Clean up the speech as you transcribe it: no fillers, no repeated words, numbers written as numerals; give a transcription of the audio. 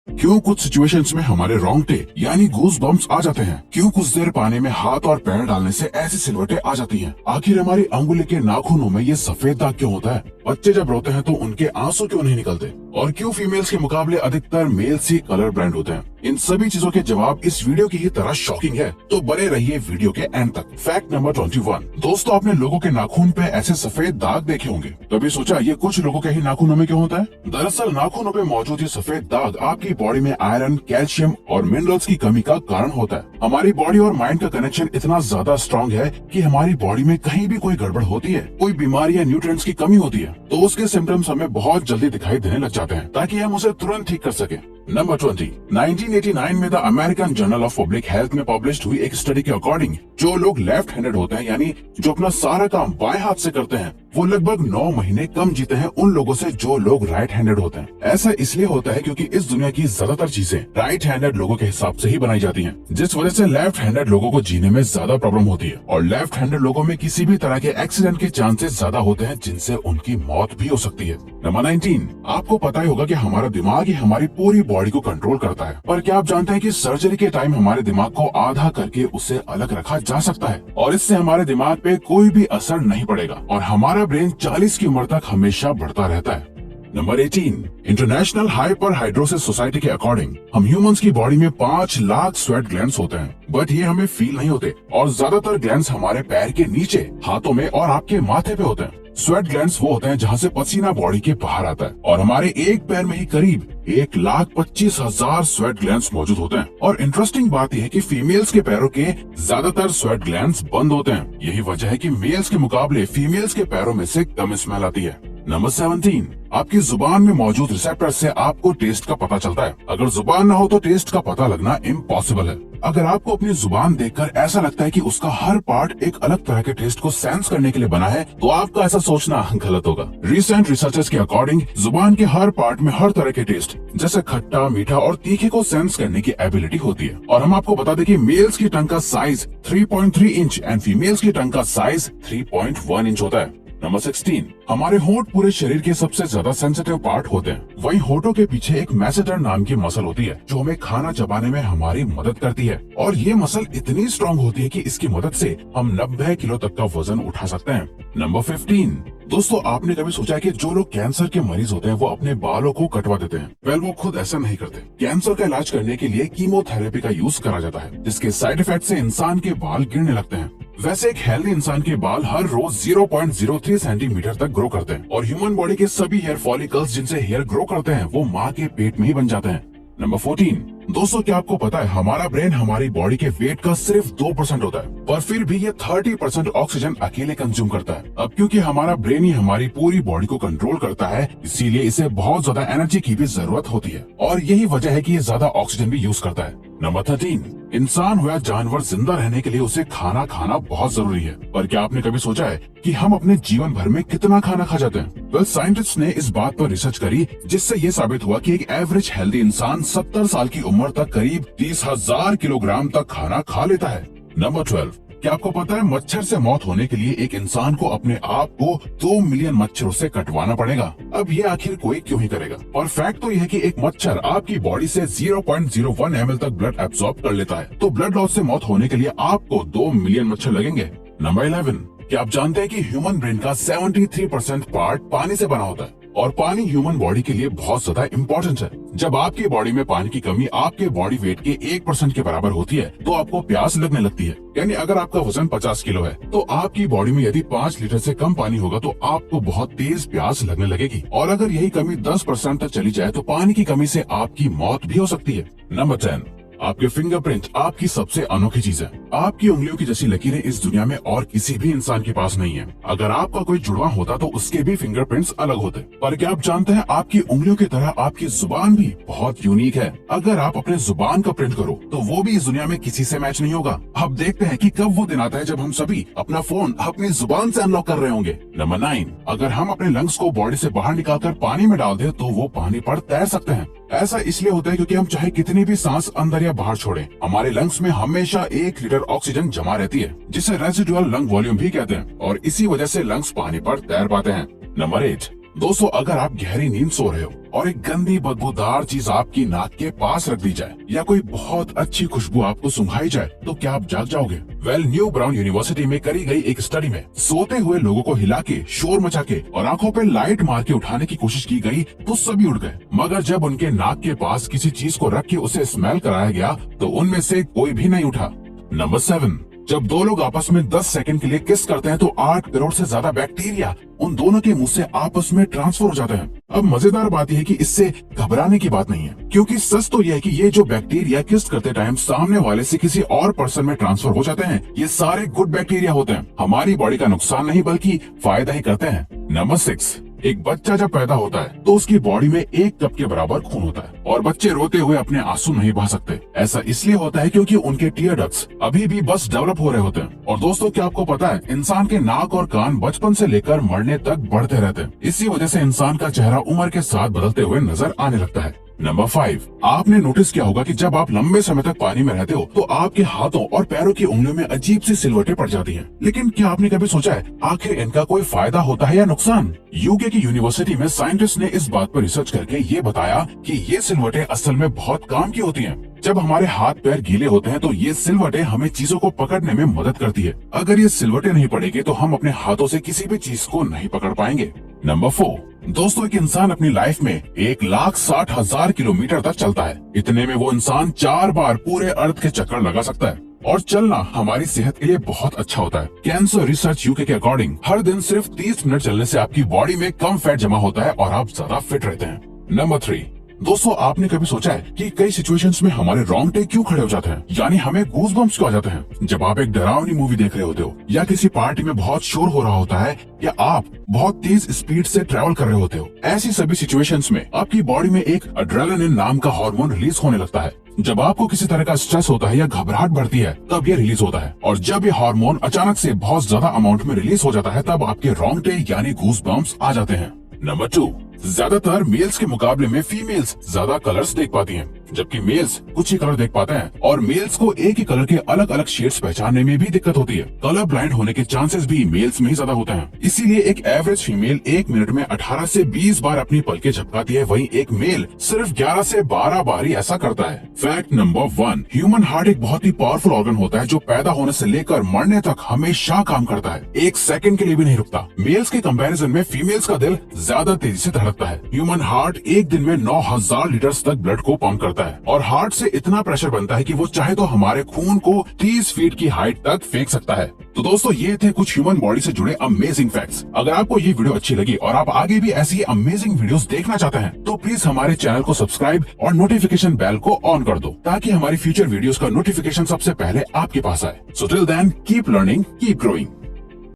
क्यों कुछ सिचुएशंस में हमारे रोंगटे यानी गूज बम्प्स आ जाते हैं? क्यों कुछ देर पानी में हाथ और पैर डालने से ऐसी सिलवटें आ जाती हैं? आखिर हमारी अंगुली के नाखूनों में ये सफेद दाग क्यों होता है? बच्चे जब रोते हैं तो उनके आंसू क्यों नहीं निकलते? और क्यों फीमेल्स के मुकाबले अधिकतर मेल्स ही कलर ब्रांड होते हैं? इन सभी चीजों के जवाब इस वीडियो की ही तरह शॉकिंग है, तो बने रहिए वीडियो के एंड तक। Fact number 21। दोस्तों, आपने लोगों के नाखून पे ऐसे सफेद दाग देखे होंगे। कभी सोचा ये कुछ लोगों के ही नाखूनों में क्यों होता है? दरअसल नाखूनों पे मौजूद ये सफेद दाग आपकी बॉडी में आयरन, कैल्शियम और मिनरल्स की कमी का कारण होता है। हमारी बॉडी और माइंड का कनेक्शन इतना ज्यादा स्ट्रॉन्ग है कि हमारी बॉडी में कहीं भी कोई गड़बड़ होती है, कोई बीमारी या न्यूट्रिएंट्स की कमी होती है, तो उसके सिम्टम्स हमें बहुत जल्दी दिखाई देने लग जाते हैं, ताकि हम उसे तुरंत ठीक कर सके। नंबर 20। 1989 में the American journal of public health में पब्लिश हुई एक स्टडी के अकॉर्डिंग जो लोग लेफ्ट हैंडेड होते हैं, यानी जो अपना सारा काम बाएं हाथ से करते हैं, वो लगभग 9 महीने कम जीते हैं उन लोगों से जो लोग राइट हैंडेड होते हैं। ऐसा इसलिए होता है क्योंकि इस दुनिया की ज्यादातर चीजें राइट हैंडेड लोगों के हिसाब से ही बनाई जाती हैं, जिस वजह से लेफ्ट हैंडेड लोगों को जीने में ज्यादा प्रॉब्लम होती है। और लेफ्ट हैंडेड लोगों में किसी भी तरह के एक्सीडेंट के चांसेस ज्यादा होते हैं, जिनसे उनकी मौत भी हो सकती है। नंबर 19। आपको पता ही होगा कि हमारा दिमाग ही हमारी पूरी बॉडी को कंट्रोल करता है, पर क्या आप जानते हैं कि सर्जरी के टाइम हमारे दिमाग को आधा करके उसे अलग रखा जा सकता है और इससे हमारे दिमाग पे कोई भी असर नहीं पड़ेगा और हमारा ब्रेन 40 की उम्र तक हमेशा बढ़ता रहता है। Number 18। International hyper hidrosis society के अकॉर्डिंग हम ह्यूमंस की बॉडी में 5 लाख स्वेट ग्लैंड्स होते हैं, बट ये हमें फील नहीं होते और ज्यादातर ग्लैंड्स हमारे पैर के नीचे, हाथों में और आपके माथे पे होते हैं। स्वेट ग्लैंड्स वो होते हैं जहाँ से पसीना बॉडी के बाहर आता है और हमारे एक पैर में ही करीब 1,25,000 स्वेट ग्लैंड्स मौजूद होते हैं। और इंटरेस्टिंग बात यह है कि फीमेल्स के पैरों के ज्यादातर स्वेट ग्लैंड्स बंद होते हैं। यही वजह है कि मेल्स के मुकाबले फीमेल्स के पैरों में से कम स्मेल आती है। नंबर 17। आपकी जुबान में मौजूद रिसेप्टर से आपको टेस्ट का पता चलता है। अगर जुबान न हो तो टेस्ट का पता लगना इम्पॉसिबल है। अगर आपको अपनी जुबान देखकर ऐसा लगता है कि उसका हर पार्ट एक अलग तरह के टेस्ट को सेंस करने के लिए बना है, तो आपका ऐसा सोचना गलत होगा। रिसेंट रिसर्चर्स के अकॉर्डिंग जुबान के हर पार्ट में हर तरह के टेस्ट जैसे खट्टा, मीठा और तीखे को सेंस करने की एबिलिटी होती है। और हम आपको बता दें कि मेल्स की टंग का साइज 3.3 इंच एंड फीमेल्स की टंग का साइज 3.1 इंच होता है। नंबर 16। हमारे होंठ पूरे शरीर के सबसे ज्यादा सेंसिटिव पार्ट होते हैं। वहीं होठों के पीछे एक मैसेटर नाम की मसल होती है जो हमें खाना चबाने में हमारी मदद करती है और ये मसल इतनी स्ट्रॉन्ग होती है कि इसकी मदद से हम 90 किलो तक का वजन उठा सकते हैं। नंबर 15। दोस्तों, आपने कभी सोचा है कि जो लोग कैंसर के मरीज होते हैं वो अपने बालों को कटवा देते हैं? वेल, वो खुद ऐसा नहीं करते। कैंसर का इलाज करने के लिए कीमोथेरेपी का यूज करा जाता है, जिसके साइड इफेक्ट से इंसान के बाल गिरने लगते हैं। वैसे एक हेल्दी इंसान के बाल हर रोज 0.03 सेंटीमीटर तक ग्रो करते हैं और ह्यूमन बॉडी के सभी हेयर फॉलिकल्स जिनसे हेयर ग्रो करते हैं वो माँ के पेट में ही बन जाते हैं। नंबर 14। दोस्तों, क्या आपको पता है हमारा ब्रेन हमारी बॉडी के वेट का सिर्फ 2% होता है, पर फिर भी ये 30% ऑक्सीजन अकेले कंज्यूम करता है। अब क्योंकि हमारा ब्रेन ही हमारी पूरी बॉडी को कंट्रोल करता है, इसीलिए इसे बहुत ज्यादा एनर्जी की भी जरूरत होती है और यही वजह है कि ये ज्यादा ऑक्सीजन भी यूज करता है। नंबर 13। इंसान हो या जानवर, जिंदा रहने के लिए उसे खाना खाना बहुत जरूरी है, पर क्या आपने कभी सोचा है कि हम अपने जीवन भर में कितना खाना खा जाते हैं? वेल, साइंटिस्ट ने इस बात पर रिसर्च करी जिससे ये साबित हुआ कि एक एवरेज हेल्दी इंसान 70 साल की उम्र तक करीब 30,000 किलोग्राम तक खाना खा लेता है। नंबर 12। क्या आपको पता है मच्छर से मौत होने के लिए एक इंसान को अपने आप को 2 मिलियन मच्छरों से कटवाना पड़ेगा? अब ये आखिर कोई क्यों ही करेगा? और फैक्ट तो यह है कि एक मच्छर आपकी बॉडी से 0.01 ml तक ब्लड एब्सॉर्ब कर लेता है, तो ब्लड लॉस से मौत होने के लिए आपको 2 मिलियन मच्छर लगेंगे। नंबर 11। क्या आप जानते हैं कि ह्यूमन ब्रेन का 73% पार्ट पानी से बना होता है और पानी ह्यूमन बॉडी के लिए बहुत ज्यादा इम्पोर्टेंट है। जब आपकी बॉडी में पानी की कमी आपके बॉडी वेट के 1% के बराबर होती है तो आपको प्यास लगने लगती है। यानी अगर आपका वजन 50 किलो है तो आपकी बॉडी में यदि 5 लीटर से कम पानी होगा तो आपको बहुत तेज प्यास लगने लगेगी और अगर यही कमी 10% तक चली जाए तो पानी की कमी से आपकी मौत भी हो सकती है। नंबर 10। आपके फिंगरप्रिंट आपकी सबसे अनोखी चीज है। आपकी उंगलियों की जैसी लकीरें इस दुनिया में और किसी भी इंसान के पास नहीं है। अगर आपका कोई जुड़वा होता तो उसके भी फिंगरप्रिंट्स अलग होते। पर क्या आप जानते हैं आपकी उंगलियों की तरह आपकी जुबान भी बहुत यूनिक है। अगर आप अपने जुबान का प्रिंट करो तो वो भी इस दुनिया में किसी से मैच नहीं होगा। अब देखते हैं कि कब वो दिन आता है जब हम सभी अपना फोन अपनी जुबान से अनलॉक कर रहे होंगे। नंबर 9। अगर हम अपने लंग्स को बॉडी से बाहर निकालकर पानी में डाल दें तो वो पानी पर तैर सकते हैं। ऐसा इसलिए होता है क्योंकि हम चाहे कितनी भी सांस अंदर या बाहर छोड़ें, हमारे लंग्स में हमेशा 1 लीटर ऑक्सीजन जमा रहती है, जिसे रेसिडुअल लंग वॉल्यूम भी कहते हैं और इसी वजह से लंग्स पानी पर तैर पाते हैं। नंबर 8। दोस्तों अगर आप गहरी नींद सो रहे हो और एक गंदी बदबूदार चीज आपकी नाक के पास रख दी जाए या कोई बहुत अच्छी खुशबू आपको सुंघाई जाए तो क्या आप जाग जाओगे? न्यू ब्राउन यूनिवर्सिटी में करी गई एक स्टडी में सोते हुए लोगों को हिला के, शोर मचा के और आंखों पे लाइट मार के उठाने की कोशिश की गई तो सभी उठ गए, मगर जब उनके नाक के पास किसी चीज को रख के उसे स्मेल कराया गया तो उनमें से कोई भी नहीं उठा। नंबर 7, जब दो लोग आपस में 10 सेकंड के लिए किस करते हैं तो 8 करोड़ से ज्यादा बैक्टीरिया उन दोनों के मुंह से आपस में ट्रांसफर हो जाते हैं। अब मजेदार बात यह है कि इससे घबराने की बात नहीं है, क्योंकि सच तो यह है कि ये जो बैक्टीरिया किस करते टाइम सामने वाले से किसी और पर्सन में ट्रांसफर हो जाते हैं, ये सारे गुड बैक्टीरिया होते हैं, हमारी बॉडी का नुकसान नहीं बल्कि फायदा ही करते हैं। नंबर 6, एक बच्चा जब पैदा होता है तो उसकी बॉडी में 1 कप के बराबर खून होता है और बच्चे रोते हुए अपने आंसू नहीं बहा सकते। ऐसा इसलिए होता है क्योंकि उनके टीयर डक्ट्स अभी भी बस डेवलप हो रहे होते हैं। और दोस्तों क्या आपको पता है, इंसान के नाक और कान बचपन से लेकर मरने तक बढ़ते रहते हैं। इसी वजह से इंसान का चेहरा उम्र के साथ बदलते हुए नजर आने लगता है। नंबर 5, आपने नोटिस किया होगा कि जब आप लंबे समय तक पानी में रहते हो तो आपके हाथों और पैरों की उंगलियों में अजीब सी सिलवटें पड़ जाती हैं। लेकिन क्या आपने कभी सोचा है आखिर इनका कोई फायदा होता है या नुकसान? यूके की यूनिवर्सिटी में साइंटिस्ट ने इस बात पर रिसर्च करके ये बताया कि ये सिलवटें असल में बहुत काम की होती हैं। जब हमारे हाथ पैर गीले होते हैं तो ये सिलवटें हमें चीजों को पकड़ने में मदद करती है। अगर ये सिलवटें नहीं पड़ेगी तो हम अपने हाथों से किसी भी चीज को नहीं पकड़ पाएंगे। नंबर 4, दोस्तों एक इंसान अपनी लाइफ में 1,60,000 किलोमीटर तक चलता है। इतने में वो इंसान 4 बार पूरे अर्थ के चक्कर लगा सकता है। और चलना हमारी सेहत के लिए बहुत अच्छा होता है। कैंसर रिसर्च यूके के अकॉर्डिंग हर दिन सिर्फ 30 मिनट चलने से आपकी बॉडी में कम फैट जमा होता है और आप ज्यादा फिट रहते हैं। नंबर 3, दोस्तों आपने कभी सोचा है कि कई सिचुएशंस में हमारे रोंगटे क्यों खड़े हो जाते हैं, यानी हमें गूज बम्प्स क्यों आ जाते हैं? जब आप एक डरावनी मूवी देख रहे होते हो या किसी पार्टी में बहुत शोर हो रहा होता है या आप बहुत तेज स्पीड से ट्रैवल कर रहे होते हो, ऐसी सभी सिचुएशंस में आपकी बॉडी में एक एड्रेनालिन नाम का हार्मोन रिलीज होने लगता है। जब आपको किसी तरह का स्ट्रेस होता है या घबराहट बढ़ती है तब ये रिलीज होता है, और जब ये हार्मोन अचानक से बहुत ज्यादा अमाउंट में रिलीज हो जाता है तब आपके रोंगटे यानी गूज बम्प्स आ जाते हैं। नंबर 2, ज्यादातर मेल्स के मुकाबले में फीमेल्स ज्यादा कलर्स देख पाती हैं, जबकि मेल्स कुछ ही कलर देख पाते हैं और मेल्स को एक ही कलर के अलग अलग शेड्स पहचानने में भी दिक्कत होती है। कलर ब्लाइंड होने के चांसेस भी मेल्स में ही ज्यादा होते हैं। इसीलिए एक एवरेज फीमेल 1 मिनट में 18 से 20 बार अपनी पलकें झपकाती है, वहीं एक मेल सिर्फ 11 से 12 बार ही ऐसा करता है। फैक्ट नंबर 1, ह्यूमन हार्ट एक बहुत ही पावरफुल ऑर्गन होता है जो पैदा होने से लेकर मरने तक हमेशा काम करता है, 1 सेकंड के लिए भी नहीं रुकता। मेल्स के कंपैरिजन में फीमेल्स का दिल ज्यादा तेजी से धड़कता है। ह्यूमन हार्ट एक दिन में 9,000 लीटर तक ब्लड को पंप करता है और हार्ट से इतना प्रेशर बनता है कि वो चाहे तो हमारे खून को 30 फीट की हाइट तक फेंक सकता है। तो दोस्तों ये थे कुछ ह्यूमन बॉडी से जुड़े अमेजिंग फैक्ट्स। अगर आपको ये वीडियो अच्छी लगी और आप आगे भी ऐसी अमेजिंग वीडियोस देखना चाहते हैं तो प्लीज हमारे चैनल को सब्सक्राइब और नोटिफिकेशन बेल को ऑन कर दो ताकि हमारी फ्यूचर वीडियोस का नोटिफिकेशन सबसे पहले आपके पास आए। So till then keep learning, keep growing.